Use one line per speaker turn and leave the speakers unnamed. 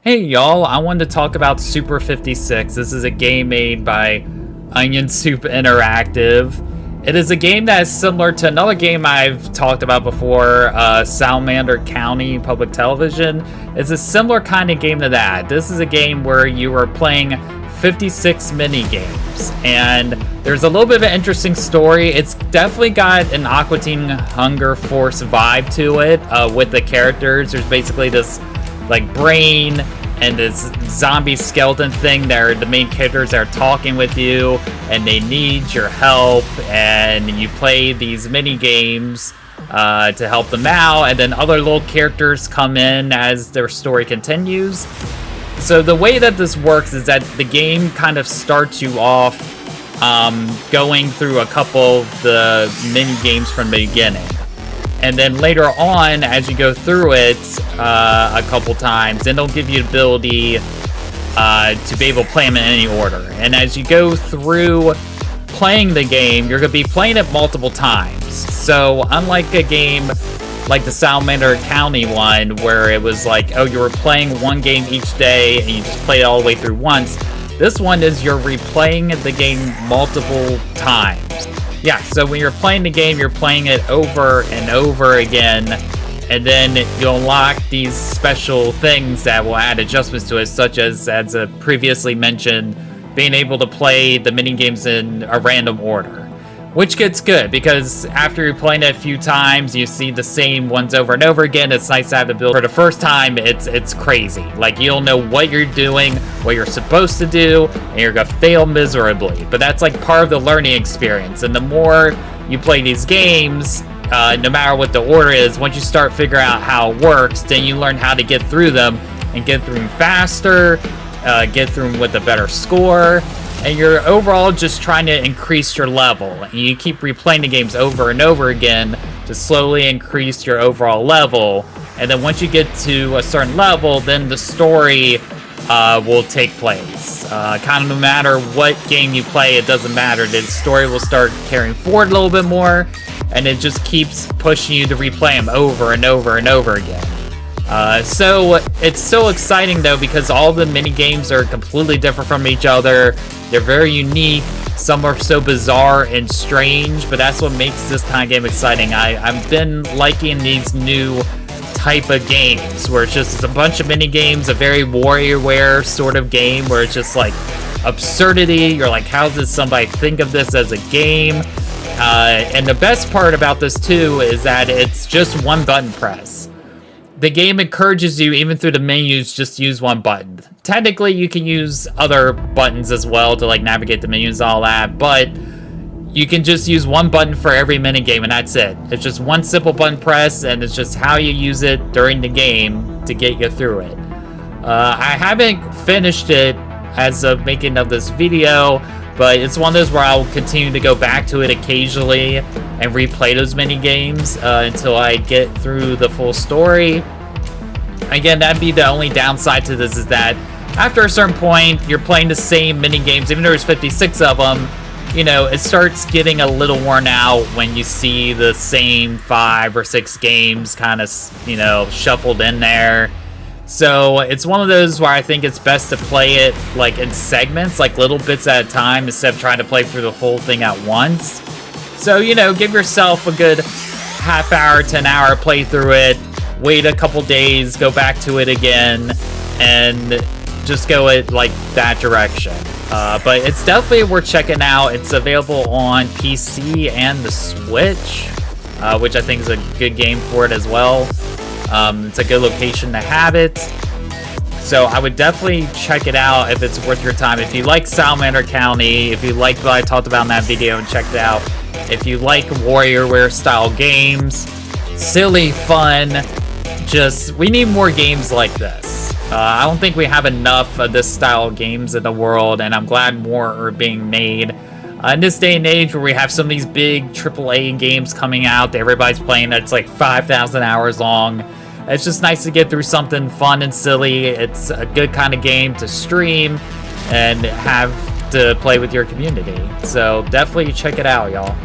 Hey y'all, I wanted to talk about Super 56. This is a game made by Onion Soup Interactive. It is a game that is similar to another game I've talked about before, Salamander County Public Television. It's a similar kind of game to that. This is a game where you are playing 56 mini games, and there's a little bit of an interesting story. It's definitely got an Aqua Teen Hunger Force vibe to it with the characters. There's basically this like brain and this zombie skeleton thing that are the main characters that are talking with you, and they need your help, and you play these mini games to help them out, and then other little characters come in as their story continues. So the way that this works is that the game kind of starts you off going through a couple of the mini games from the beginning. And then later on, as you go through it a couple times, then they'll give you the ability to be able to play them in any order. And as you go through playing the game, you're going to be playing it multiple times. So unlike a game like the Salamander County one, where it was like, oh, you were playing one game each day and you just play it all the way through once, this one is you're replaying the game multiple times. Yeah, so when you're playing the game, you're playing it over and over again, and then you unlock these special things that will add adjustments to it, such as previously mentioned, being able to play the mini games in a random order. Which gets good, because after you're playing it a few times, you see the same ones over and over again. It's nice to have the ability. For the first time, it's crazy. Like, you don't know what you're doing, what you're supposed to do, and you're gonna fail miserably. But that's like part of the learning experience. And the more you play these games, no matter what the order is, once you start figuring out how it works, then you learn how to get through them, and get through them faster, get through them with a better score. And you're overall just trying to increase your level. And you keep replaying the games over and over again to slowly increase your overall level. And then once you get to a certain level, then the story will take place. Kind of no matter what game you play, it doesn't matter. The story will start carrying forward a little bit more. And it just keeps pushing you to replay them over and over and over again. So it's so exciting though, because all the mini games are completely different from each other. They're very unique. Some are so bizarre and strange, but that's what makes this kind of game exciting. I've been liking these new type of games where it's a bunch of mini games, a very Warioware sort of game where it's just like absurdity. You're like, how did somebody think of this as a game? And the best part about this too is that it's just one button press. The game encourages you, even through the menus, just use one button. Technically, you can use other buttons as well to like navigate the menus and all that, but you can just use one button for every minigame, and that's it. It's just one simple button press, and it's just how you use it during the game to get you through it. I haven't finished it as of making of this video, but it's one of those where I'll continue to go back to it occasionally and replay those mini games until I get through the full story. Again, that'd be the only downside to this, is that after a certain point, you're playing the same mini games, even though there's 56 of them. You know, it starts getting a little worn out when you see the same 5 or 6 games kind of, you know, shuffled in there. So it's one of those where I think it's best to play it like in segments, like little bits at a time, instead of trying to play through the full thing at once. So, you know, give yourself a good half hour to an hour, play through it, wait a couple days, go back to it again, and just go it like that direction. But it's definitely worth checking out. It's available on PC and the Switch, which I think is a good game for it as well. It's a good location to have it. So I would definitely check it out if it's worth your time. If you like Salamander County, if you like what I talked about in that video and checked it out, if you like Warioware style games, silly, fun, we need more games like this. I don't think we have enough of this style of games in the world, and I'm glad more are being made. In this day and age where we have some of these big AAA games coming out that everybody's playing that's like 5,000 hours long, it's just nice to get through something fun and silly. It's a good kind of game to stream and have to play with your community. So definitely check it out, y'all.